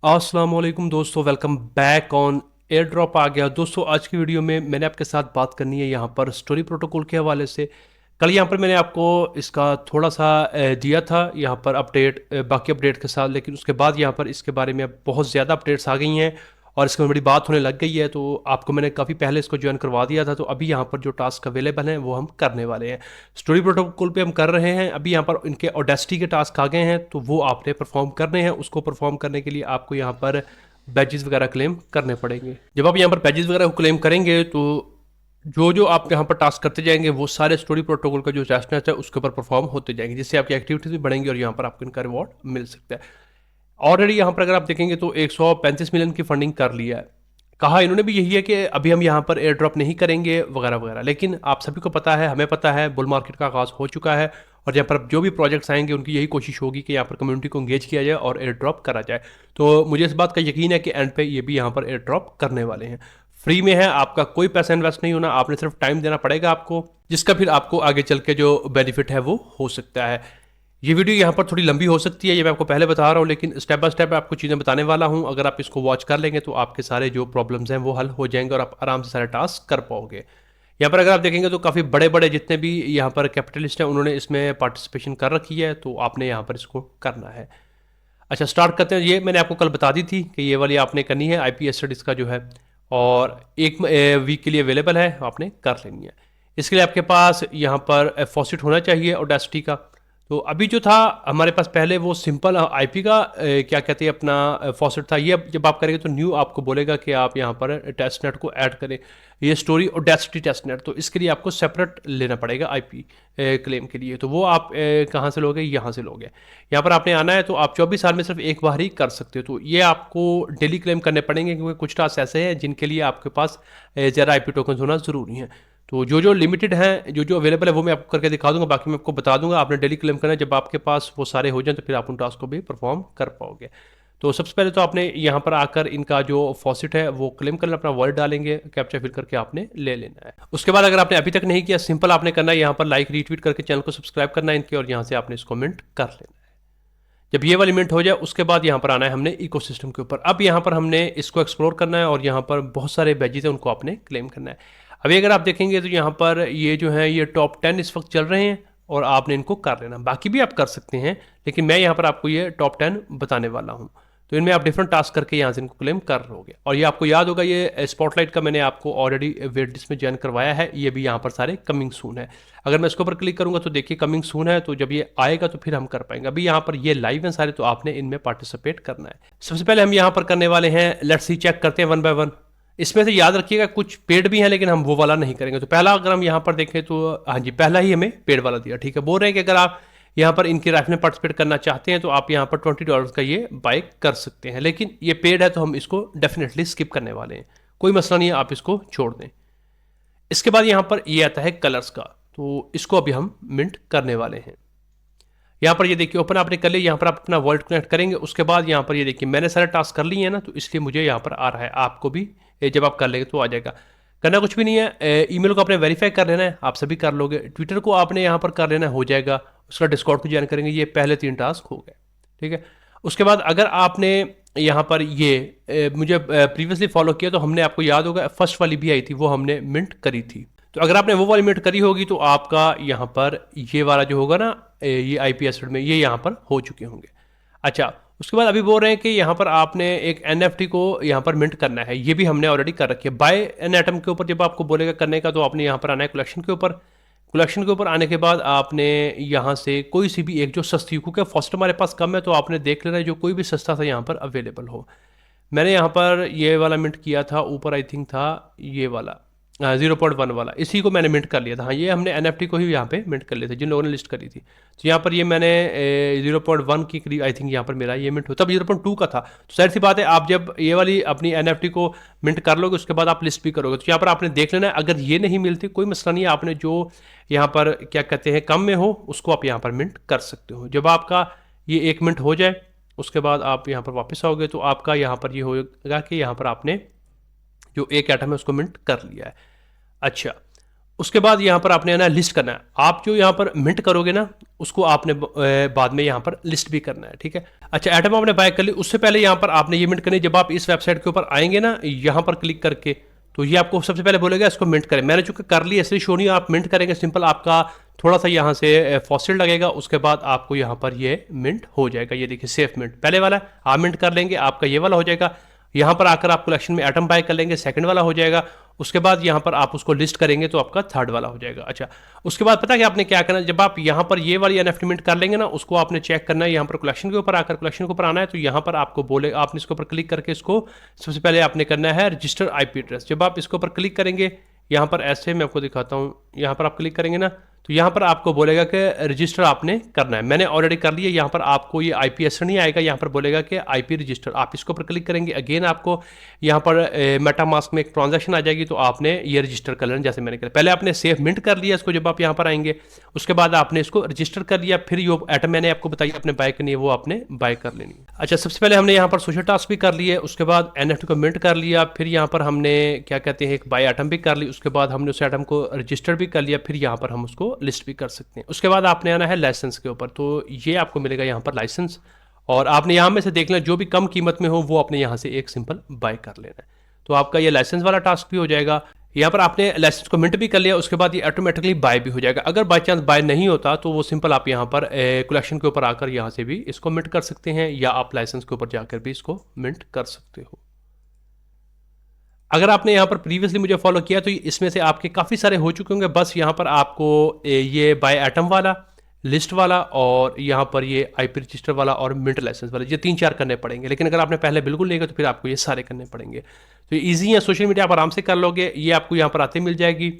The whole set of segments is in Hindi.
अस्सलाम वालेकुम दोस्तों, welcome back on Airdrop आ गया। दोस्तों आज की वीडियो में मैंने आपके साथ बात करनी है यहाँ पर स्टोरी प्रोटोकॉल के हवाले से। कल यहाँ पर मैंने आपको इसका थोड़ा सा दिया था यहाँ पर अपडेट, बाकी अपडेट के साथ, लेकिन उसके बाद यहाँ पर इसके बारे में अब बहुत ज़्यादा अपडेट्स आ गई हैं और इसमें बड़ी बात होने लग गई है। तो आपको मैंने काफ़ी पहले इसको ज्वाइन करवा दिया था, तो अभी यहाँ पर जो टास्क अवेलेबल हैं वो हम करने वाले हैं। स्टोरी प्रोटोकॉल पे हम कर रहे हैं। अभी यहाँ पर इनके ऑडेसिटी के टास्क आ गए हैं, तो वो आपने परफॉर्म करने हैं। उसको परफॉर्म करने के लिए आपको यहाँ पर बैजेस वगैरह क्लेम करने पड़ेंगे। जब आप यहाँ पर बैजेस वगैरह को क्लेम करेंगे तो जो जो आप यहाँ पर टास्क करते जाएंगे वो सारे स्टोरी प्रोटोकॉल का जो चैलेंज है उसके ऊपर परफॉर्म होते जाएंगे, जिससे आपकी एक्टिविटीज भी बढ़ेंगी और यहाँ पर आपको इनका रिवॉर्ड मिल सकता है। ऑलरेडी यहाँ पर अगर आप देखेंगे तो 135 मिलियन की फंडिंग कर लिया है। कहा इन्होंने भी यही है कि अभी हम यहाँ पर एयर ड्रॉप नहीं करेंगे वगैरह वगैरह, लेकिन आप सभी को पता है, हमें पता है, बुल मार्केट का आगाज़ हो चुका है और यहाँ पर जो भी प्रोजेक्ट्स आएंगे उनकी यही कोशिश होगी कि यहाँ पर कम्युनिटी को इंगेज किया जाए और एयर ड्रॉप करा जाए। तो मुझे इस बात का यकीन है कि एंड पे ये भी यहाँ पर एयर ड्रॉप करने वाले हैं। फ्री में है, आपका कोई पैसा इन्वेस्ट नहीं होना, आपने सिर्फ टाइम देना पड़ेगा आपको, जिसका फिर आपको आगे चल के जो बेनिफिट है वो हो सकता है। ये वीडियो यहाँ पर थोड़ी लंबी हो सकती है, ये मैं आपको पहले बता रहा हूँ, लेकिन स्टेप बाय स्टेप आपको चीज़ें बताने वाला हूँ। अगर आप इसको वॉच कर लेंगे तो आपके सारे जो प्रॉब्लम्स हैं वो हल हो जाएंगे और आप आराम से सारे टास्क कर पाओगे। यहाँ पर अगर आप देखेंगे तो काफ़ी बड़े बड़े जितने भी यहाँ पर कैपिटलिस्ट हैं उन्होंने इसमें पार्टिसिपेशन कर रखी है, तो आपने यहाँ पर इसको करना है। अच्छा, स्टार्ट करते हैं। ये मैंने आपको कल बता दी थी कि ये वाली आपने करनी है, IP स्टडीज़ का जो है, और एक वीक के लिए अवेलेबल है, आपने कर लेनी है। इसके लिए आपके पास यहाँ पर फॉसिट होना चाहिए ऑडेसिटी का। तो अभी जो था हमारे पास पहले वो सिंपल IP का क्या कहते हैं अपना फॉसिट था। ये अब जब आप करेंगे तो न्यू आपको बोलेगा कि आप यहाँ पर टेस्ट नेट को ऐड करें, ये स्टोरी ऑडेसिटी टेस्ट नेट। तो इसके लिए आपको सेपरेट लेना पड़ेगा IP क्लेम के लिए। तो वो आप कहाँ से लोगे? यहाँ से लोगे। यहाँ पर आपने आना है, तो आप 24 साल में सिर्फ एक बार ही कर सकते हो। तो ये आपको डेली क्लेम करने पड़ेंगे, क्योंकि कुछ टास्क ऐसे हैं जिनके लिए आपके पास ज़्यादा IP टोकन होना ज़रूरी है। तो जो जो लिमिटेड हैं, जो जो अवेलेबल है वो मैं आपको करके दिखा दूंगा, बाकी मैं आपको बता दूंगा। आपने डेली क्लेम करना है, जब आपके पास वो सारे हो जाएं तो फिर आप उन टास्क को भी परफॉर्म कर पाओगे। तो सबसे पहले तो आपने यहाँ पर आकर इनका जो फॉसिट है वो क्लेम करना, अपना वर्ड डालेंगे, कैप्चा फिल करके आपने ले लेना है। उसके बाद अगर आपने अभी तक नहीं किया, सिंपल आपने करना है यहाँ पर लाइक रीट्वीट करके चैनल को सब्सक्राइब करना है इनके, और यहाँ से आपने इसको मिंट कर लेना है। जब ये वाली मिनट हो जाए उसके बाद यहाँ पर आना है हमने इकोसिस्टम के ऊपर। अब यहाँ पर हमने इसको एक्सप्लोर करना है और यहाँ पर बहुत सारे बैजेस हैं उनको आपने क्लेम करना है। अभी अगर आप देखेंगे तो यहाँ पर ये जो है ये टॉप 10 इस वक्त चल रहे हैं और आपने इनको कर लेना। बाकी भी आप कर सकते हैं, लेकिन मैं यहाँ पर आपको ये टॉप 10 बताने वाला हूँ। तो इनमें आप डिफरेंट टास्क करके यहाँ से इनको क्लेम कर लोगे। और ये आपको याद होगा, ये स्पॉटलाइट का मैंने आपको ऑलरेडी वेट लिस्ट में ज्वाइन करवाया है। ये भी यहाँ पर सारे कमिंग सून है। अगर मैं इसके ऊपर क्लिक करूँगा तो देखिए कमिंग सून है, तो जब ये आएगा तो फिर हम कर पाएंगे। अभी यहाँ पर ये लाइव हैं सारे, तो आपने इनमें पार्टिसिपेट करना है। सबसे पहले हम यहाँ पर करने वाले हैं, लेट्स सी, चेक करते हैं वन बाय वन। इसमें से याद रखिएगा कुछ पेड भी हैं, लेकिन हम वो वाला नहीं करेंगे। तो पहला अगर हम यहाँ पर देखें तो हाँ जी, पहला ही हमें पेड वाला दिया, ठीक है। बोल रहे हैं कि अगर आप यहाँ पर इनकी राइफ में पार्टिसिपेट करना चाहते हैं तो आप यहाँ पर $20 का ये बाय कर सकते हैं, लेकिन ये पेड है तो हम इसको डेफिनेटली स्किप करने वाले हैं। कोई मसला नहीं है, आप इसको छोड़ दें। इसके बाद यहाँ पर ये आता है कलर्स का, तो इसको अभी हम मिंट करने वाले हैं। यहाँ पर ये देखिए ओपन आपने कर लिया। यहाँ पर आप अपना वर्ल्ड कनेक्ट करेंगे। उसके बाद यहाँ पर ये देखिए मैंने सारे टास्क कर लिए हैं ना, तो इसलिए मुझे यहाँ पर आ रहा है। आपको भी जब आप कर लेंगे तो आ जाएगा। करना कुछ भी नहीं है, ईमेल को आपने वेरीफाई कर लेना है, आप सभी कर लोगे। ट्विटर को आपने यहाँ पर कर लेना है, हो जाएगा। उसका डिस्कॉर्ड को ज्वाइन करेंगे। ये पहले 3 टास्क हो गए, ठीक है। उसके बाद अगर आपने यहाँ पर ये मुझे प्रीवियसली फॉलो किया तो हमने, आपको याद होगा फर्स्ट वाली भी आई थी, वो हमने मिंट करी थी। तो अगर आपने वो वाली मिनट करी होगी तो आपका यहाँ पर ये वाला जो होगा ना, ये IP एसिड में ये यहाँ पर हो चुके होंगे। अच्छा, उसके बाद अभी बोल रहे हैं कि यहाँ पर आपने एक NFT को यहाँ पर मिंट करना है। ये भी हमने ऑलरेडी कर रखी है। बाय एन एटम के ऊपर जब आपको बोलेगा करने का, तो आपने यहाँ पर आना है कलेक्शन के ऊपर। कलेक्शन के ऊपर आने के बाद आपने यहाँ से कोई सी भी एक जो सस्ती हो, क्योंकि फर्स्ट हमारे पास कम है तो आपने देख लेना है जो कोई भी सस्ता सा यहाँ पर अवेलेबल हो। मैंने यहाँ पर ये वाला मिंट किया था, ऊपर आई थिंक था ये वाला 0.1 वाला, इसी को मैंने मिंट कर लिया था। हाँ, ये हमने NFT को ही यहाँ पे मिंट कर लिया था जिन लोगों ने लिस्ट करी थी। तो यहाँ पर ये मैंने 0.1 की करीब आई थिंक यहाँ पर मेरा ये मिंट हो, तब 0.2 का था। तो जाहिर सी बात है, आप जब ये वाली अपनी NFT को मिंट कर लोगे उसके बाद आप लिस्ट भी करोगे। तो यहाँ पर आपने देख लेना है, अगर ये नहीं मिलती कोई मसला नहीं है, आपने जो यहाँ पर क्या कहते हैं कम में हो उसको आप यहाँ पर मिंट कर सकते हो। जब आपका ये 1 मिनट हो जाए उसके बाद आप यहाँ पर वापस आओगे तो आपका यहाँ पर ये होगा कि यहाँ पर आपने जो एक एटम है उसको मिंट कर लिया है। अच्छा, उसके बाद यहाँ पर आपने ना लिस्ट करना है। आप जो यहाँ पर मिंट करोगे ना उसको आपने बाद में यहाँ पर लिस्ट भी करना है, ठीक है। अच्छा, एटम आपने बाय कर ली, उससे पहले यहाँ पर आपने ये मिंट करनी है। जब आप इस वेबसाइट के ऊपर आएंगे ना, यहाँ पर क्लिक करके, तो ये आपको सबसे पहले बोलेगा इसको मिंट करें। मैंने चूंकि कर ली, इसलिए शो नहीं, आप मिंट करेंगे सिंपल, आपका थोड़ा सा यहाँ से फॉसिल लगेगा, उसके बाद आपको यहाँ पर ये मिंट हो जाएगा। ये देखिए सेफ मिंट पहले वाला आप मिंट कर लेंगे, आपका ये वाला हो जाएगा। यहाँ पर आकर आप कलेक्शन में एटम बाय कर लेंगे, सेकंड वाला हो जाएगा। उसके बाद यहाँ पर आप उसको लिस्ट करेंगे तो आपका थर्ड वाला हो जाएगा। अच्छा, उसके बाद पता है कि आपने क्या करना है, जब आप यहाँ पर ये वाली एनएफटी मिंट कर लेंगे ना, उसको आपने चेक करना है। यहाँ पर कलेक्शन के ऊपर आकर कलेक्शन के ऊपर आना है, तो यहाँ पर आपको बोले, आपने इसके ऊपर क्लिक करके इसको सबसे पहले आपने करना है रजिस्टर आईपी एड्रेस। जब आप इसके ऊपर क्लिक करेंगे, यहाँ पर ऐसे मैं आपको दिखाता हूँ, यहाँ पर आप क्लिक करेंगे ना, तो यहाँ पर आपको बोलेगा कि रजिस्टर आपने करना है। मैंने ऑलरेडी कर लिया। यहाँ पर आपको ये आईपी एड्रेस नहीं आएगा, यहाँ पर बोलेगा कि आईपी रजिस्टर। आप इसके ऊपर क्लिक करेंगे, अगेन आपको यहाँ पर मेटामास्क में एक ट्रांजैक्शन आ जाएगी, तो आपने ये रजिस्टर कर लेना जैसे मैंने किया। पहले आपने सेफ मिंट कर लिया इसको, जब आप यहाँ पर आएंगे उसके बाद आपने इसको रजिस्टर कर लिया, फिर ये आइटम मैंने आपको बताई आपने बाय करनी है, वो आपने बाय कर लेनी है। अच्छा, सबसे पहले हमने यहाँ पर सोशल टास्क भी कर लिए, उसके बाद एनएफटी को मिंट कर लिया, फिर यहाँ पर हमने क्या कहते हैं एक बाय आइटम भी कर ली, उसके बाद हमने उस आइटम को रजिस्टर भी कर लिया, फिर यहाँ पर हम उसको लिस्ट भी कर सकते हैं। उसके बाद आपने आना है लाइसेंस के ऊपर, तो ये आपको मिलेगा यहाँ पर लाइसेंस, और आपने यहाँ में से देख लें जो भी कम कीमत में हो वो आपने यहाँ से एक सिंपल बाय कर लेना है। तो आपका ये लाइसेंस वाला टास्क भी हो जाएगा। यहाँ पर आपने लाइसेंस को मिंट भी कर लिया, उसके बाद ये ऑटोमेटिकली बाय भी हो जाएगा। अगर बाई चांस बाय नहीं होता तो वो सिंपल आप यहाँ पर कलेक्शन के ऊपर आकर यहाँ से भी इसको मिंट कर सकते हैं, या आप लाइसेंस के ऊपर जाकर भी इसको मिंट कर सकते हो। अगर आपने यहाँ पर प्रीवियसली मुझे फॉलो किया तो इसमें से आपके काफ़ी सारे हो चुके होंगे। बस यहाँ पर आपको ये बाय आइटम वाला, लिस्ट वाला, और यहाँ पर ये आईपी रजिस्टर वाला और मिंट लाइसेंस वाला, ये 3-4 करने पड़ेंगे। लेकिन अगर आपने पहले बिल्कुल नहीं किया तो फिर आपको ये सारे करने पड़ेंगे। तो ये ईजी है, सोशल मीडिया आप आराम से कर लोगे। ये आपको यहाँ पर आते मिल जाएगी।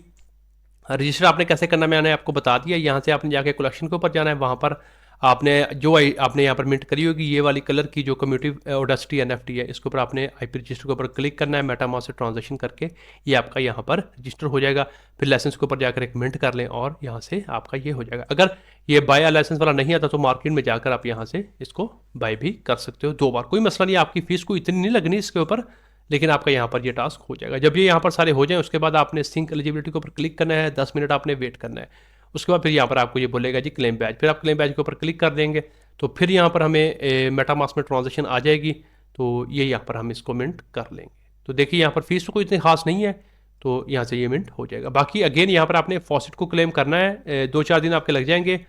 रजिस्टर आपने कैसे करना मैंने आपको बता दिया। यहाँ से आपने जाके कलेक्शन के ऊपर जाना है, वहाँ पर आपने जो आपने यहाँ पर मिंट करी होगी ये वाली कलर की जो कम्युनिटी ऑडेसिटी एनएफटी है, इसके ऊपर आपने आईपी रजिस्टर के ऊपर क्लिक करना है, मेटामास्क से ट्रांजैक्शन करके ये आपका यहाँ पर रजिस्टर हो जाएगा। फिर लाइसेंस के ऊपर जाकर एक मिंट कर लें और यहाँ से आपका ये हो जाएगा। अगर ये बाय लाइसेंस वाला नहीं आता तो मार्केट में जाकर आप यहाँ से इसको बाय भी कर सकते हो 2 बार, कोई मसला नहीं। आपकी फीस को इतनी नहीं लगनी इसके ऊपर, लेकिन आपका यहाँ पर ये टास्क हो जाएगा। जब ये यहाँ पर सारे हो जाएं उसके बाद आपने सिंक एलिजिबिलिटी के ऊपर क्लिक करना है, 10 मिनट आपने वेट करना है। उसके बाद फिर यहाँ पर आपको ये बोलेगा जी क्लेम बैच, फिर आप क्लेम बैच के ऊपर क्लिक कर देंगे तो फिर यहाँ पर हमें मेटामास्क में ट्रांजेक्शन आ जाएगी, तो ये यहाँ पर हम इसको मिंट कर लेंगे। तो देखिए यहाँ पर फीस तो कोई इतनी खास नहीं है, तो यहाँ से ये मिंट हो जाएगा। बाकी अगेन यहाँ पर आपने फॉसिट को क्लेम करना है, 2-4 दिन आपके लग जाएंगे,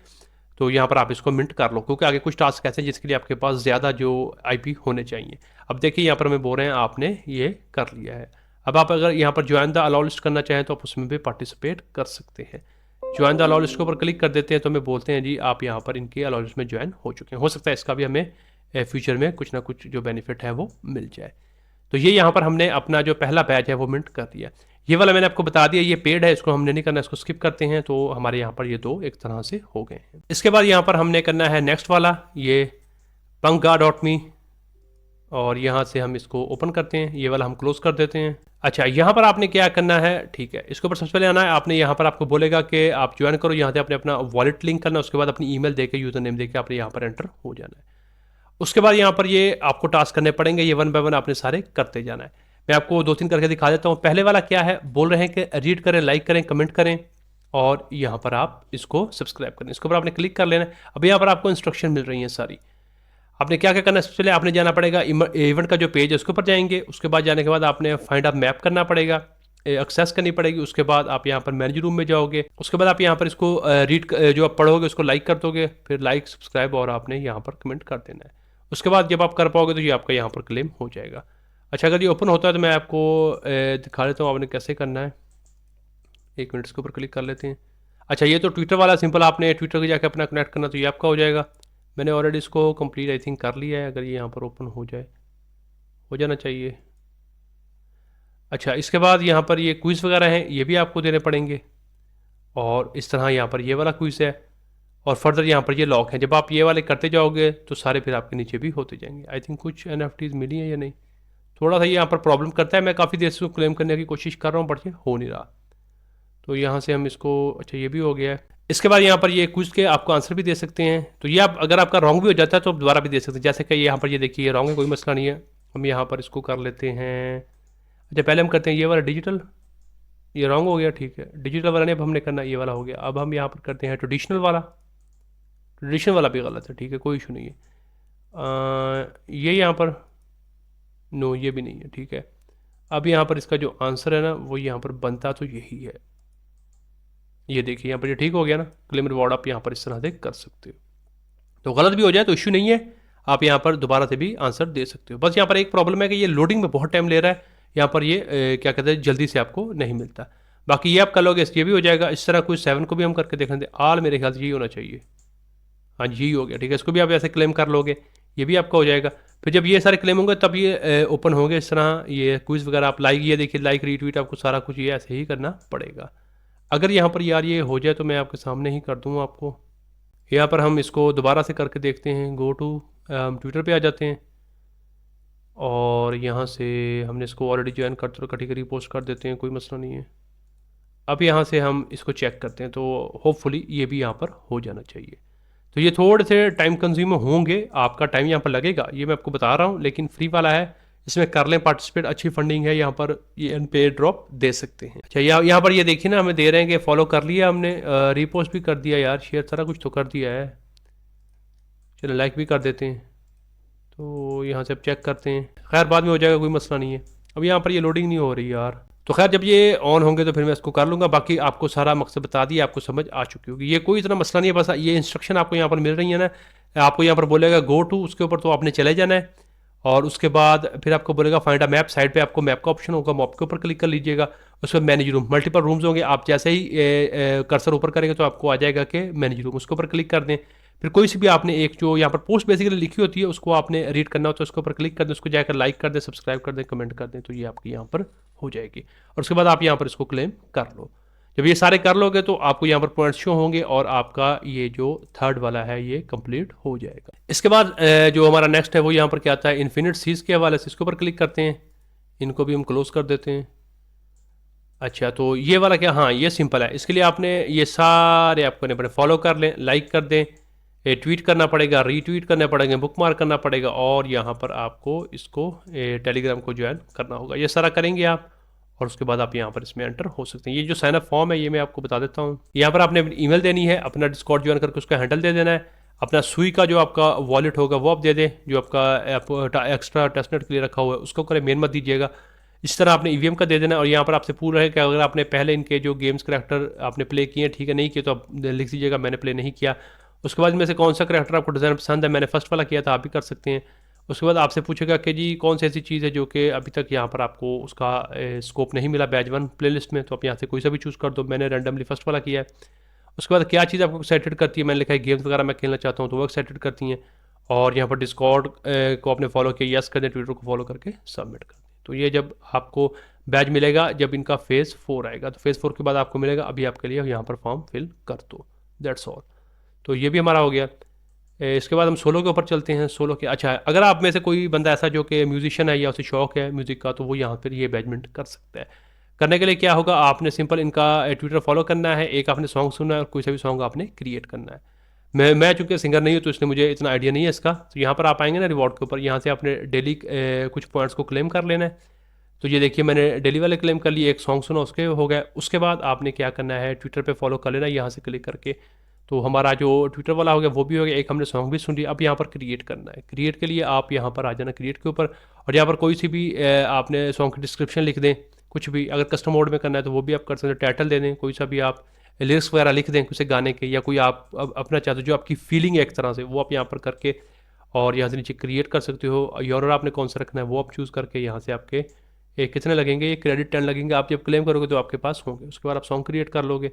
तो यहाँ पर आप इसको मिंट कर लो, क्योंकि आगे कुछ टास्क ऐसे हैं जिसके लिए आपके पास ज़्यादा जो आईपी होने चाहिए। अब देखिए यहाँ पर हमें बोल रहे हैं आपने ये कर लिया है। अब आप अगर यहाँ पर ज्वाइन द अलाउ लिस्ट करना चाहें तो आप उसमें भी पार्टिसिपेट कर सकते हैं। ज्वाइन द अलाउ लिस्ट के ऊपर क्लिक कर देते हैं तो हमें बोलते हैं जी आप यहाँ पर इनके अलाउ लिस्ट में ज्वाइन हो चुके हैं। हो सकता है इसका भी हमें फ्यूचर में कुछ ना कुछ जो बेनिफिट है वो मिल जाए। तो ये यहाँ पर हमने अपना जो पहला बैच है वो मिंट कर दिया। ये वाला मैंने आपको बता दिया, ये पेड है, इसको हमने नहीं करना, इसको स्किप करते हैं। तो हमारे यहाँ पर ये 2 एक तरह से हो गए हैं। इसके बाद यहाँ पर हमने करना है नेक्स्ट वाला, ये punga.me, और यहाँ से हम इसको ओपन करते हैं, ये वाला हम क्लोज कर देते हैं। अच्छा, यहाँ पर आपने क्या करना है, ठीक है, इसके ऊपर सबसे पहले आना है आपने, यहाँ पर आपको बोलेगा कि आप ज्वाइन करो, यहाँ से आपने अपना वॉलेट लिंक करना है, उसके बाद अपनी ईमेल देके यूजर नेम देके आपने यहाँ पर एंटर हो जाना है। उसके बाद यहाँ पर ये आपको टास्क करने पड़ेंगे, ये 1 बाय 1 आपने सारे करते जाना है। मैं आपको 2-3 करके दिखा देता हूँ। पहले वाला क्या है, बोल रहे हैं कि रीड करें, लाइक करें, कमेंट करें, और यहाँ पर आप इसको सब्सक्राइब करें। इसके ऊपर आपने क्लिक कर लेना है। अब यहाँ पर आपको इंस्ट्रक्शन मिल रही हैं सारी। आपने क्या क्या करना है, सबसे पहले आपने जाना पड़ेगा इवेंट का जो पेज है उसके ऊपर जाएंगे। उसके बाद जाने के बाद आपने फाइंड अ मैप करना पड़ेगा, एक्सेस करनी पड़ेगी। उसके बाद आप यहाँ पर मैनेज रूम में जाओगे। उसके बाद आप यहाँ पर इसको रीड जो आप पढ़ोगे उसको लाइक कर दोगे, फिर लाइक सब्सक्राइब और आपने यहाँ पर कमेंट कर देना है। उसके बाद जब आप कर पाओगे तो ये आपका यहाँ पर क्लेम हो जाएगा। अच्छा, अगर ये ओपन होता है तो मैं आपको दिखा देता हूँ आपने कैसे करना है। 1 मिनट इसके ऊपर क्लिक कर लेते हैं। अच्छा, ये तो ट्विटर वाला सिंपल आपने ट्विटर के जाकर अपना कनेक्ट करना, तो ये आपका हो जाएगा। मैंने ऑलरेडी इसको कंप्लीट आई थिंक कर लिया है। अगर ये यहाँ पर ओपन हो जाए, हो जाना चाहिए। अच्छा, इसके बाद यहाँ पर ये क्विज़ वगैरह हैं, ये भी आपको देने पड़ेंगे। और इस तरह यहाँ पर ये वाला क्विज़ है, और फर्दर यहाँ पर ये लॉक है। जब आप ये वाले करते जाओगे तो सारे फिर आपके नीचे भी होते जाएंगे। आई थिंक कुछ NFTs मिली हैं या नहीं, थोड़ा सा ये यहाँ पर प्रॉब्लम करता है। मैं काफ़ी देर से क्लेम करने की कोशिश कर रहा हूँ बट ये हो नहीं रहा। तो यहाँ से हम इसको, अच्छा ये भी हो गया है। इसके बाद यहाँ पर ये क्विज के आपको आंसर भी दे सकते हैं। तो ये आप अगर आपका रॉन्ग भी हो जाता है तो आप दोबारा भी दे सकते हैं। जैसे कि यहाँ पर ये देखिए ये रॉन्ग है, कोई मसला नहीं है। हम यहाँ पर इसको कर लेते हैं। अच्छा, पहले हम करते हैं ये वाला डिजिटल, ये रॉन्ग हो गया, ठीक है। डिजिटल वाला नहीं, अब हमने करना ये वाला हो गया। अब हम यहाँ पर करते हैं ट्रेडिशनल वाला, ट्रेडिशनल वाला भी गलत है, ठीक है, कोई इशू नहीं है। ये यहाँ पर नो, ये भी नहीं है, ठीक है। अब यहाँ पर इसका जो आंसर है ना वो यहाँ पर बनता तो यही है। ये देखिए यहाँ पर ये ठीक हो गया ना, क्लेम रिवॉर्ड आप यहाँ पर इस तरह से कर सकते हो। तो गलत भी हो जाए तो इश्यू नहीं है, आप यहाँ पर दोबारा से भी आंसर दे सकते हो। बस यहाँ पर एक प्रॉब्लम है कि ये लोडिंग में बहुत टाइम ले रहा है, यहाँ पर ये क्या कहते हैं जल्दी से आपको नहीं मिलता। बाकी ये आप कर लोगे, ये भी हो जाएगा। इस तरह कोई 7 को भी हम करके देख लेते हैं, आल मेरे ख्याल से यही होना चाहिए। हाँ जी, यही हो गया, ठीक है। इसको भी आप ऐसे क्लेम कर लोगे, ये भी आपका हो जाएगा। फिर जब ये सारे क्लेम होंगे तब ये ओपन होंगे इस तरह, ये क्विज वगैरह आप लाइक, ये देखिए लाइक रीट्वीट आपको सारा कुछ ये ऐसे ही करना पड़ेगा। अगर यहाँ पर यार ये हो जाए तो मैं आपके सामने ही कर दूँ आपको। यहाँ पर हम इसको दोबारा से करके देखते हैं। गो टू ट्विटर पे आ जाते हैं और यहाँ से हमने इसको ऑलरेडी ज्वाइन कर तो कैटेगरी पोस्ट कर देते हैं, कोई मसला नहीं है। अब यहाँ से हम इसको चेक करते हैं, तो होपफुली ये भी यहाँ पर हो जाना चाहिए। तो ये थोड़े से टाइम कंज्यूमर होंगे, आपका टाइम यहाँ पर लगेगा, ये मैं आपको बता रहा हूँ, लेकिन फ्री वाला है, इसमें कर लें पार्टिसिपेट, अच्छी फंडिंग है यहाँ पर, ये एन पे ड्रॉप दे सकते हैं। अच्छा, यहाँ पर ये देखिए ना, हमें दे रहे हैं कि फॉलो कर लिया हमने, रीपोस्ट भी कर दिया यार, शेयर सारा कुछ तो कर दिया है। चलो लाइक भी कर देते हैं, तो यहाँ से अब चेक करते हैं। खैर बाद में हो जाएगा, कोई मसला नहीं है। अब यहाँ पर ये लोडिंग नहीं हो रही यार, तो खैर जब ये ऑन होंगे तो फिर मैं इसको कर लूँगा। बाकी आपको सारा मकसद बता दिया, आपको समझ आ चुकी होगी, ये कोई इतना मसला नहीं है। बस ये इंस्ट्रक्शन आपको यहाँ पर मिल रही है ना, आपको यहाँ पर बोलेगा गो टू, उसके ऊपर तो आपने चले जाना है, और उसके बाद फिर आपको बोलेगा फाइंड अ मैप, साइड पे आपको मैप का ऑप्शन होगा, मैप के ऊपर क्लिक कर लीजिएगा। उसमें मैनेज रूम, मल्टीपल रूम्स होंगे, आप जैसे ही कर्सर ऊपर करेंगे तो आपको आ जाएगा कि मैनेज रूम, उसके ऊपर क्लिक कर दें। फिर कोई सी भी आपने एक जो यहाँ पर पोस्ट बेसिकली लिखी होती है उसको आपने रीड करना होता है, उसके ऊपर क्लिक कर दें, उसको जाकर लाइक कर दें, सब्सक्राइब कर दें, कमेंट कर दें, तो ये आपकी यहाँ पर हो जाएगी। और उसके बाद आप यहाँ पर इसको क्लेम कर लो। जब ये सारे कर लोगे तो आपको यहाँ पर पॉइंट्स शो होंगे और आपका ये जो थर्ड वाला है ये कंप्लीट हो जाएगा। इसके बाद जो हमारा नेक्स्ट है वो यहाँ पर क्या आता है, इन्फिनिट सीज के हवाले से, इसके ऊपर क्लिक करते हैं, इनको भी हम क्लोज कर देते हैं। अच्छा, तो ये वाला क्या, हाँ ये सिंपल है। इसके लिए आपने ये सारे आपको करने पड़े, फॉलो कर लें, लाइक कर दें, ट्वीट करना पड़ेगा, रीट्वीट करने पड़ेंगे, बुक मार्क करना पड़ेगा, और यहाँ पर आपको इसको टेलीग्राम को ज्वाइन करना होगा। ये सारा करेंगे आप, और उसके बाद आप यहाँ पर इसमें एंटर हो सकते हैं। ये जो साइन अप फॉर्म है ये मैं आपको बता देता हूँ। यहाँ पर आपने ईमेल देनी है, अपना डिस्कॉर्ड ज्वाइन करके उसका हैंडल दे देना है, अपना सुई का जो आपका वॉलेट होगा वो आप दे दें, जो आपका एक्स्ट्रा टेस्टनेट के लिए रखा हुआ है उसको करें, मेन मत दीजिएगा। इस तरह आपने ईवीएम का दे देना है, और यहाँ पर आपसे पूरा है कि अगर आपने पहले इनके जो गेम्स करैक्टर आपने प्ले किए हैं, ठीक है, नहीं किए तो आप लिख दीजिएगा मैंने प्ले नहीं किया। उसके बाद में से कौन सा करैक्टर आपको डिज़ाइन पसंद है, मैंने फर्स्ट वाला किया था, आप भी कर सकते हैं। उसके बाद आपसे पूछेगा कि जी कौन सी ऐसी चीज़ है जो कि अभी तक यहाँ पर आपको उसका स्कोप नहीं मिला बैच 1 प्लेलिस्ट में, तो आप यहाँ से कोई सा भी चूज़ कर दो, मैंने रैंडमली फर्स्ट वाला किया है। उसके बाद क्या चीज़ आपको एक्साइटेड करती है, मैंने लिखा है गेम्स वगैरह मैं खेलना चाहता हूँ, तो वो एक्साइटेड करती हैं। और यहाँ पर डिस्कॉर्ड को आपने फॉलो किया, यस कर दें, ट्विटर को फॉलो करके सबमिट कर दें। तो ये जब आपको बैच मिलेगा, जब इनका फेज़ 4 आएगा, तो फेज़ 4 के बाद आपको मिलेगा, अभी आपके लिए यहाँ पर फॉर्म फिल कर दो, दैट्स ऑल। तो ये भी हमारा हो गया। इसके बाद हम सोलो के ऊपर चलते हैं। सोलो के, अच्छा अगर आप में से कोई बंदा ऐसा जो कि म्यूजिशियन है या उसे शौक है म्यूज़िक का, तो वो यहाँ पर ये बैचमेंट कर सकता है। करने के लिए क्या होगा, आपने सिंपल इनका ट्विटर फॉलो करना है, एक आपने सॉन्ग सुनना है और कोई सा भी सॉन्ग आपने क्रिएट करना है। मैं चूँकि सिंगर नहीं हूँ तो इसलिए मुझे इतना आइडिया नहीं है इसका। तो यहाँ पर आप आएंगे ना रिवॉर्ड के ऊपर, यहाँ से आपने डेली कुछ पॉइंट्स को क्लेम कर लेना है। तो ये देखिए मैंने डेली वाले क्लेम कर लिए, एक सॉन्ग सुना उसके हो गए। उसके बाद आपने क्या करना है, ट्विटर पे फॉलो कर लेना यहाँ से क्लिक करके, तो हमारा जो ट्विटर वाला हो गया वो भी हो गया, एक हमने सॉन्ग भी सुन लिया। अब यहाँ पर क्रिएट करना है, क्रिएट के लिए आप यहाँ पर आ जाना क्रिएट के ऊपर, और यहाँ पर कोई सी भी आपने सॉन्ग की डिस्क्रिप्शन लिख दें, कुछ भी। अगर कस्टम मोड में करना है तो वो भी आप कर सकते हैं, टाइटल दे दें, कोई सा भी आप लिरिक्स वगैरह लिख दें किसी गाने के, या कोई आप अपना चाहते हो जो आपकी फीलिंग है एक तरह से, वो आप यहाँ पर करके और यहाँ से नीचे क्रिएट कर सकते हो। और आपने कौन सा रखना है वो आप चूज़ करके, यहाँ से आपके कितने लगेंगे, ये क्रेडिट 10 लगेंगे, आप जब क्लेम करोगे तो आपके पास होंगे। उसके बाद आप सॉन्ग क्रिएट कर लोगे,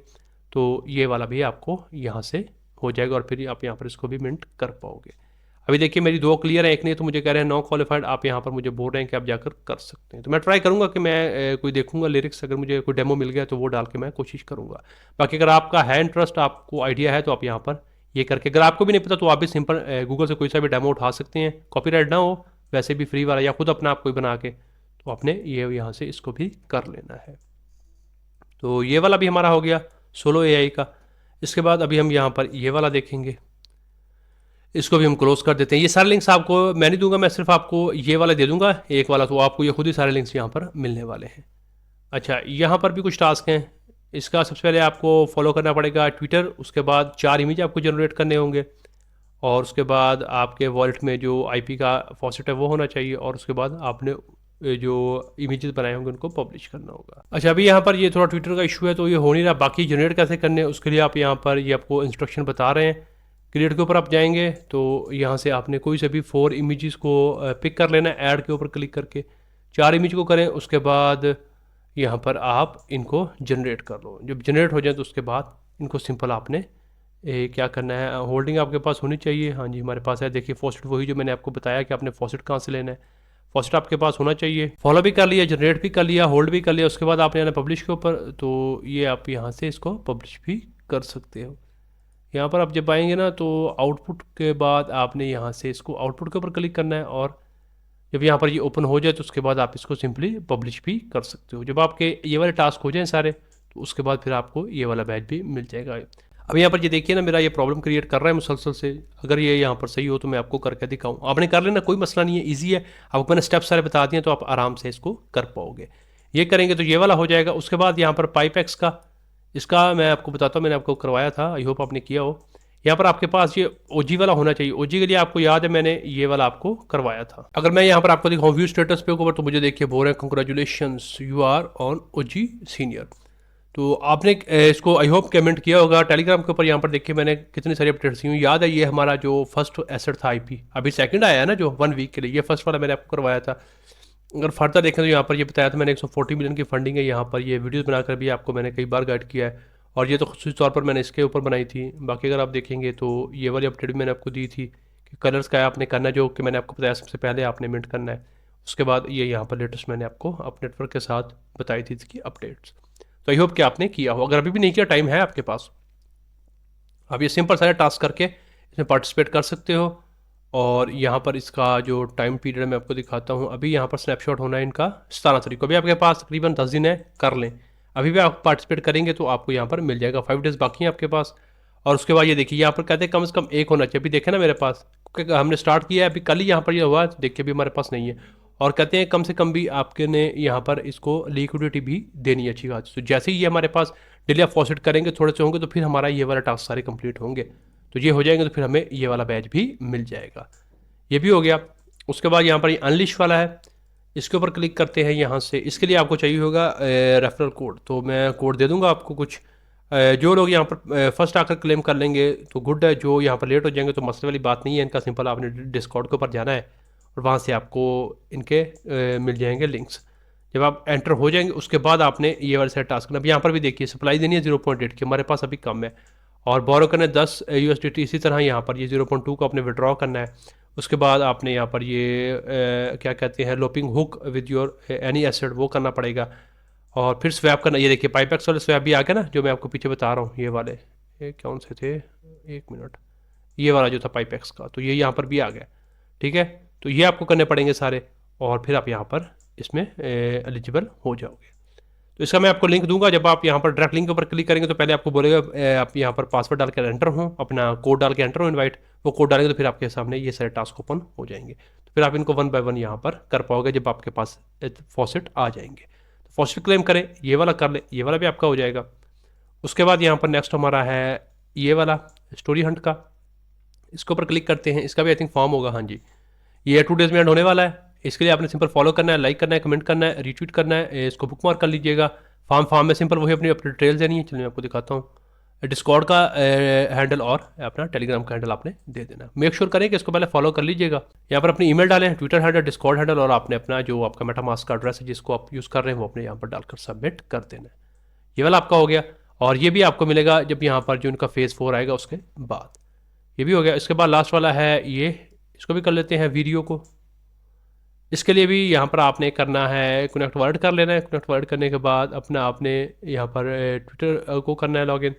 तो ये वाला भी आपको यहाँ से हो जाएगा, और फिर आप यहाँ पर इसको भी मिंट कर पाओगे। अभी देखिए मेरी 2 क्लियर है, एक नहीं तो मुझे कह रहे हैं नो क्वालिफाइड, आप यहाँ पर मुझे बोल रहे हैं कि आप जाकर कर सकते हैं। तो मैं ट्राई करूँगा कि मैं कोई देखूंगा लिरिक्स, अगर मुझे कोई डेमो मिल गया तो वो डाल के मैं कोशिश करूँगा। बाकी अगर आपका है इंटरेस्ट, आपको आइडिया है, तो आप यहाँ पर ये करके, अगर आपको भी नहीं पता तो आप भी सिंपल गूगल से कोई सा भी डेमो उठा सकते हैं, कॉपीराइट ना हो, वैसे भी फ्री वाला, या खुद अपना आप कोई बना के, तो आपने ये यहाँ से इसको भी कर लेना है। तो ये वाला भी हमारा हो गया सोलो एआई का। इसके बाद अभी हम यहाँ पर ये वाला देखेंगे, इसको भी हम क्लोज कर देते हैं। ये सारे लिंक्स आपको मैं नहीं दूंगा, मैं सिर्फ आपको ये वाला दे दूंगा एक वाला, तो आपको ये खुद ही सारे लिंक्स यहाँ पर मिलने वाले हैं। अच्छा, यहाँ पर भी कुछ टास्क हैं। इसका सबसे पहले आपको फॉलो करना पड़ेगा ट्विटर, उसके बाद 4 इमेज आपको जनरेट करने होंगे, और उसके बाद आपके वॉलेट में जो आईपी का फॉसेट है वो होना चाहिए, और उसके बाद आपने जो इमेजेस बनाए होंगे उनको पब्लिश करना होगा। अच्छा, अभी यहाँ पर ये थोड़ा ट्विटर का इशू है तो ये हो नहीं रहा। बाकी जनरेट कैसे करने हैं उसके लिए आप यहाँ पर ये आपको इंस्ट्रक्शन बता रहे हैं। क्रिएट के ऊपर आप जाएंगे तो यहाँ से आपने कोई से भी 4 इमेजेस को पिक कर लेना है। ऐड के ऊपर क्लिक करके 4 इमेज को करें, उसके बाद यहाँ पर आप इनको जनरेट कर लो। जब जनरेट हो जाए तो उसके बाद इनको सिंपल आपने क्या करना है, होल्डिंग आपके पास होनी चाहिए। हाँ जी, हमारे पास है। देखिए फॉसेट वही जो मैंने आपको बताया कि आपने फॉसेट कहाँ से लेना है, फॉसेट आपके पास होना चाहिए। फॉलो भी कर लिया, जनरेट भी कर लिया, होल्ड भी कर लिया, उसके बाद आपने आना पब्लिश के ऊपर। तो ये आप यहाँ से इसको पब्लिश भी कर सकते हो। यहाँ पर आप जब आएंगे ना तो आउटपुट के बाद आपने यहाँ से इसको आउटपुट के ऊपर क्लिक करना है, और जब यहाँ पर ये ओपन हो जाए तो उसके बाद आप इसको सिंपली पब्लिश भी कर सकते हो। जब आपके ये वाले टास्क हो जाएं सारे तो उसके बाद फिर आपको ये वाला बैच भी मिल जाएगा। अब यहाँ पर ये देखिए ना, मेरा ये प्रॉब्लम क्रिएट कर रहा है मुसलसल से। अगर ये यहाँ पर सही हो तो मैं आपको करके दिखाऊँ, आपने कर लेना, कोई मसला नहीं है, ईजी है। आपको मैंने स्टेप सारे बता दिए तो आप आराम से इसको कर पाओगे। ये करेंगे तो ये वाला हो जाएगा। उसके बाद यहाँ पर पाइपएक्स का, इसका मैं आपको बताता हूँ, मैंने आपको करवाया था, आई होप आपने किया हो। यहाँ पर आपके पास ये ओजी वाला होना चाहिए। ओजी के लिए आपको याद है मैंने ये वाला आपको करवाया था। अगर मैं यहाँ पर आपको दिखाऊँ व्यू स्टेटस पे ऊपर तो मुझे देखिए बोल रहे हैं congratulations you are on OG senior. तो आपने इसको आई होप कमेंट किया होगा टेलीग्राम के ऊपर। यहाँ पर देखिए मैंने कितनी सारी अपडेट्स दी हुई, याद है ये हमारा जो फर्स्ट एसेट था आईपी, अभी सेकंड आया है ना जो 1 वीक के लिए, ये फर्स्ट वाला मैंने आपको करवाया था। अगर फर्दर देखें तो यहाँ पर ये बताया था मैंने 140 मिलियन की फंडिंग है। यहाँ पर ये वीडियोस बनाकर भी आपको मैंने कई बार गाइड किया है, और ये तो खुसूसी तौर पर मैंने इसके ऊपर बनाई थी। बाकी अगर आप देखेंगे तो ये वाली अपडेट भी मैंने आपको दी थी कि कलर्स का आपने करना है, जो कि मैंने आपको बताया सबसे पहले आपने मिंट करना है। उसके बाद ये यहाँ पर लेटेस्ट मैंने आपको अपने नेटवर्क के साथ बताई थी इसकी अपडेट्स। तो आई होप कि आपने किया हो। अगर अभी भी नहीं किया, टाइम है आपके पास, आप ये सिंपल सारे टास्क करके इसमें पार्टिसिपेट कर सकते हो। और यहाँ पर इसका जो टाइम पीरियड मैं आपको दिखाता हूँ। अभी यहाँ पर स्नैपशॉट होना है इनका 17 तारीख को। अभी आपके पास तकरीबन 10 दिन है, कर लें। अभी भी आप पार्टिसिपेट करेंगे तो आपको यहाँ पर मिल जाएगा। 5 डेज़ बाकी हैं आपके पास। और उसके बाद ये देखिए यहाँ पर कहते हैं कम से कम एक होना चाहिए। अभी देखें ना मेरे पास, क्योंकि हमने स्टार्ट किया है अभी, कल ही यहाँ पर ये हुआ, देखिए अभी हमारे पास नहीं है। और कहते हैं कम से कम भी आपके ने यहाँ पर इसको लिक्विडिटी भी देनी है अच्छी बात। तो जैसे ही ये हमारे पास डेली आप फॉसेट करेंगे थोड़े से होंगे तो फिर हमारा ये वाला टास्क सारे कंप्लीट होंगे। तो ये हो जाएंगे तो फिर हमें ये वाला बैच भी मिल जाएगा। ये भी हो गया। उसके बाद यहाँ पर ये अनलिश वाला है, इसके ऊपर क्लिक करते हैं। यहाँ से इसके लिए आपको चाहिए होगा रेफरल कोड, तो मैं कोड दे दूंगा आपको कुछ। जो लोग यहाँ पर फर्स्ट आकर क्लेम कर लेंगे तो गुड है, जो यहाँ पर लेट हो जाएंगे तो मसले वाली बात नहीं है इनका। सिंपल आपने डिस्कॉर्ड के ऊपर जाना है और वहाँ से आपको इनके मिल जाएंगे लिंक्स। जब आप एंटर हो जाएंगे उसके बाद आपने ये वाले सारे टास्क करना। अब यहाँ पर भी देखिए सप्लाई देनी है 0.8 की, हमारे पास अभी कम है। और बोरो करना है 10 USDT। इसी तरह यहाँ पर ये 0.2 को आपने विड्रॉ करना है। उसके बाद आपने यहाँ पर ये क्या कहते हैं looping hook with your any asset, वो करना पड़ेगा। और फिर स्वैप करना। ये देखिए पाइपएक्स वाले स्वैप भी आ गया ना, जो मैं आपको पीछे बता रहा हूँ। ये वाले ये कौन से थे, एक मिनट, ये वाला जो था पाइपएक्स का, तो ये यहाँ पर भी आ गया। ठीक है, तो ये आपको करने पड़ेंगे सारे, और फिर आप यहाँ पर इसमें एलिजिबल हो जाओगे। तो इसका मैं आपको लिंक दूंगा। जब आप यहाँ पर डायरेक्ट लिंक के ऊपर क्लिक करेंगे तो पहले आपको बोलेगा आप यहाँ पर पासवर्ड डाल कर एंटर हो, अपना कोड डाल के एंटर हो इनवाइट। वो कोड डालेंगे तो फिर आपके सामने ये सारे टास्क ओपन हो जाएंगे। तो फिर आप इनको 1 बाय 1 यहाँ पर कर पाओगे जब आपके पास फॉसेट आ जाएंगे। तो फॉसेट क्लेम करें, ये वाला कर ले, ये वाला भी आपका हो जाएगा। उसके बाद यहाँ पर नेक्स्ट हमारा है ये वाला स्टोरी हंट का, इसके ऊपर क्लिक करते हैं। इसका भी आई थिंक फॉर्म होगा, हाँ जी। ये 2 डेज़ में एंड होने वाला है। इसके लिए आपने सिंपल फॉलो करना है, लाइक करना है, कमेंट करना है, रीट्वीट करना है, इसको बुक मार्क कर लीजिएगा। फॉर्म में सिंपल वही अपनी डिटेल्स देनी है। चलिए मैं आपको दिखाता हूँ। डिस्कॉर्ड का हैंडल और अपना टेलीग्राम का हैंडल आपने दे देना। मेक श्योर करें कि इसको पहले फॉलो कर लीजिएगा। यहाँ पर अपनी ईमेल डालें, ट्विटर हैंडल, डिस्कॉर्ड हैंडल, और आपने अपना जो आपका मेटामास्क का एड्रेस है जिसको आप यूज़ कर रहे हैं वो अपने यहाँ पर डालकर सबमिट कर देना। ये वाला आपका हो गया। और ये भी आपको मिलेगा जब यहाँ पर जो इनका फेज़ 4 आएगा उसके बाद। ये भी हो गया। इसके बाद लास्ट वाला है ये, इसको भी कर लेते हैं वीडियो को। इसके लिए भी यहाँ पर आपने करना है कनेक्ट वर्ड कर लेना है। कनेक्ट वर्ड करने के बाद अपना आपने यहाँ पर ट्विटर को करना है लॉगिन,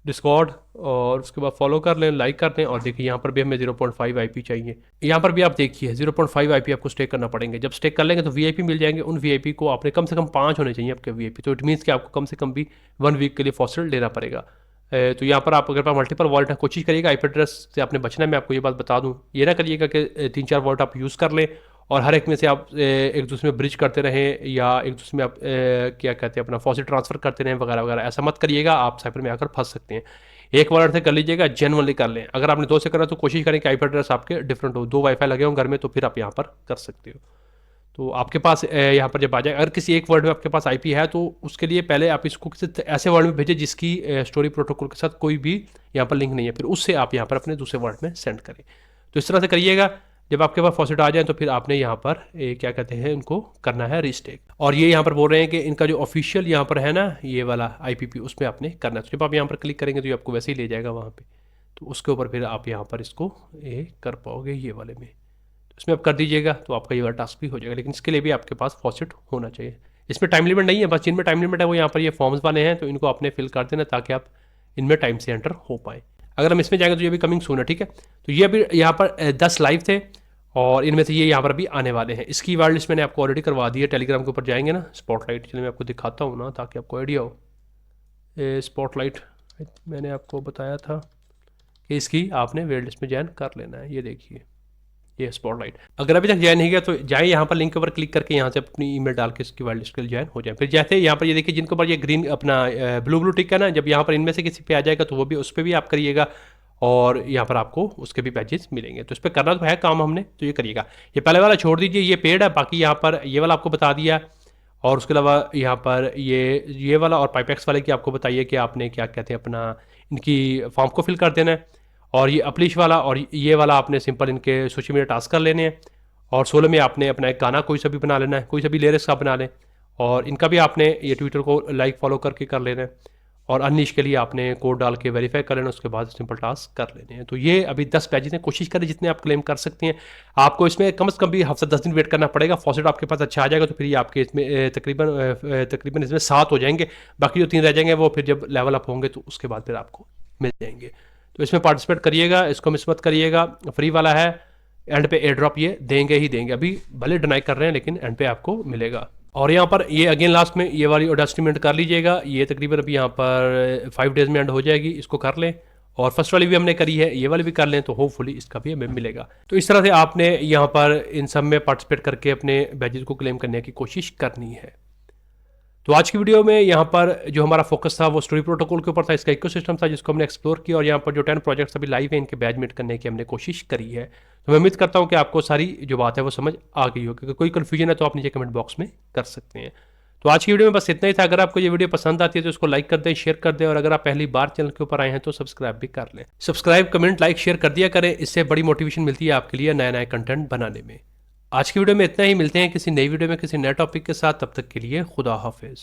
डिस्कॉर्ड, और उसके बाद फॉलो कर लें, लाइक कर लें। और देखिए यहाँ पर भी हमें 0.5 IP चाहिए। यहाँ पर भी आप देखिए 0.5 IP आपको स्टेक करना पड़ेंगे। जब स्टेक कर लेंगे तो VIP मिल जाएंगे। उन VIP को आपने कम से कम 5 होने चाहिए आपके VIP। तो इट मीन्स कि आपको कम से कम भी 1 वीक के लिए फॉसिल लेना पड़ेगा। तो यहाँ पर आप अगर पास मल्टीपल वॉलेट है, कोशिश करिएगा आईपी एड्रेस से आपने बचना है। मैं आपको ये बात बता दूँ, ये ना करिएगा कि 3-4 वॉलेट आप यूज़ कर लें और हर एक में से आप एक दूसरे में ब्रिज करते रहें, या एक दूसरे में आप क्या कहते हैं अपना फॉसिल ट्रांसफ़र करते रहें वगैरह वगैरह। ऐसा मत करिएगा, आप साइपर में आकर फंस सकते हैं। एक वर्ड से कर लीजिएगा, जेनुअनली कर लें। अगर आपने 2 से करा तो कोशिश करें कि आईपी एड्रेस आपके डिफरेंट हो, 2 वाईफाई लगे हों घर में तो फिर आप यहाँ पर कर सकते हो। तो आपके पास यहाँ पर जब आ जाए, अगर किसी एक वर्ड में आपके पास आईपी है तो उसके लिए पहले आप इसको किसी ऐसे वर्ड में भेजें जिसकी स्टोरी प्रोटोकॉल के साथ कोई भी यहाँ पर लिंक नहीं है, फिर उससे आप यहाँ पर अपने दूसरे वर्ड में सेंड करें। तो इस तरह से करिएगा। जब आपके पास फॉसेट आ जाए तो फिर आपने यहाँ पर क्या कहते हैं, इनको करना है रिस्टेक। और ये यहाँ पर बोल रहे हैं कि इनका जो ऑफिशियल यहाँ पर है ना ये वाला IPP, उसमें आपने करना है। तो जब आप यहाँ पर क्लिक करेंगे तो ये आपको वैसे ही ले जाएगा वहाँ पे, तो उसके ऊपर फिर आप यहाँ पर इसको कर पाओगे ये वाले में। तो इसमें आप कर दीजिएगा तो आपका ये वाला टास्क भी हो जाएगा, लेकिन इसके लिए भी आपके पास फॉसेट होना चाहिए। इसमें टाइम लिमिट नहीं है, बस जिनमें टाइम लिमिट है वो यहाँ पर ये फॉर्म्स वाले हैं, तो इनको आपने फिल कर देना ताकि आप इनमें टाइम से एंटर हो पाए। अगर हम इसमें जाएंगे तो ये भी कमिंग सून है, ठीक है। तो ये अभी यहाँ पर 10 लाइव थे और इनमें से ये यहाँ पर भी आने वाले हैं। इसकी वार्ड लिस्ट मैंने आपको ऑलरेडी करवा दी है। टेलीग्राम के ऊपर जाएंगे ना, स्पॉटलाइट, चलिए मैं आपको दिखाता हूँ ना ताकि आपको आइडिया हो। स्पॉटलाइट मैंने आपको बताया था कि इसकी आपने वेट लिस्ट में ज्वाइन कर लेना है। ये देखिए ये स्पॉटलाइट, अगर अभी तक ज्वाइन नहीं किया तो जाए यहाँ पर लिंक के ऊपर क्लिक करके यहाँ से अपनी ईमेल डाल के इसकी वाइल्ड लिस्ट के लिए ज्वाइन हो जाए। फिर जैसे यहाँ पर ये देखिए जिनके ऊपर ये ग्रीन अपना ब्लू टिक है ना, जब यहाँ पर इनमें से किसी पे आ जाएगा तो वो भी उस पर भी आप करिएगा और यहाँ पर आपको उसके भी पैजेस मिलेंगे। तो इस पर करना तो है काम हमने, तो ये करिएगा। ये पहले वाला छोड़ दीजिए, ये पेड है। बाकी यहाँ पर ये वाला आपको बता दिया, और उसके अलावा यहाँ पर ये वाला और पाइपेक्स वाले की आपको बताइए कि आपने क्या कहते हैं अपना इनकी फॉर्म को फिल कर देना है। और ये अपलिश वाला और ये वाला आपने सिंपल इनके सोशल मीडिया टास्क कर लेने हैं। और 16 में आपने अपना एक गाना कोई सा भी बना लेना है, कोई सा भी लिरिक्स का बना लें। और इनका भी आपने ये ट्विटर को लाइक फॉलो करके कर लेना है। और अननिश के लिए आपने कोड डाल के वेरीफाई कर लेना, उसके बाद सिंपल टास्क कर लेने हैं। तो ये अभी 10 पैजेस हैं, कोशिश करें जितने आप क्लेम कर सकते हैं। आपको इसमें कम से कम भी हफ्ता 10 दिन वेट करना पड़ेगा। फॉसेट आपके पास अच्छा आ जाएगा तो फिर ये आपके इसमें तकरीबन इसमें 7 हो जाएंगे। बाकी जो 3 रह जाएंगे वो फिर जब लेवल अप होंगे तो उसके बाद फिर आपको मिल जाएंगे। तो इसमें पार्टिसिपेट करिएगा, इसको मिस मत करिएगा। फ्री वाला है, एंड पे एयर ड्रॉप ये देंगे ही देंगे। अभी भले डिनाई कर रहे हैं लेकिन एंड पे आपको मिलेगा। और यहाँ पर ये अगेन लास्ट में ये वाली एडजस्टमेंट कर लीजिएगा। ये तकरीबन अभी यहाँ पर 5 डेज़ में एंड हो जाएगी, इसको कर लें। और फर्स्ट वाली भी हमने करी है, ये वाली भी कर लें तो होपफुली इसका भी हमें मिलेगा। तो इस तरह से आपने यहाँ पर इन सब में पार्टिसिपेट करके अपने बैजेस को क्लेम करने की कोशिश करनी है। तो आज की वीडियो में यहाँ पर जो हमारा फोकस था वो स्टोरी प्रोटोकॉल के ऊपर था, इसका इकोसिस्टम था जिसको हमने एक्सप्लोर किया। और यहाँ पर जो 10 प्रोजेक्ट्स अभी लाइव हैं इनके बैच मेट करने की हमने कोशिश करी है। तो मैं उम्मीद करता हूँ कि आपको सारी जो बात है वो समझ आ गई होगी। अगर कोई कन्फ्यूजन है तो आप नीचे कमेंट बॉक्स में कर सकते हैं। तो आज की वीडियो में बस इतना ही था। अगर आपको ये वीडियो पसंद आती है तो इसको लाइक कर दें, शेयर कर दें। और अगर आप पहली बार चैनल के ऊपर आए हैं तो सब्सक्राइब भी कर लें। सब्सक्राइब, कमेंट, लाइक, शेयर कर दिया करें, इससे बड़ी मोटिवेशन मिलती है आपके लिए नया नया कंटेंट बनाने में। आज की वीडियो में इतना ही, मिलते हैं किसी नई वीडियो में किसी नए टॉपिक के साथ। तब तक के लिए खुदा हाफिज।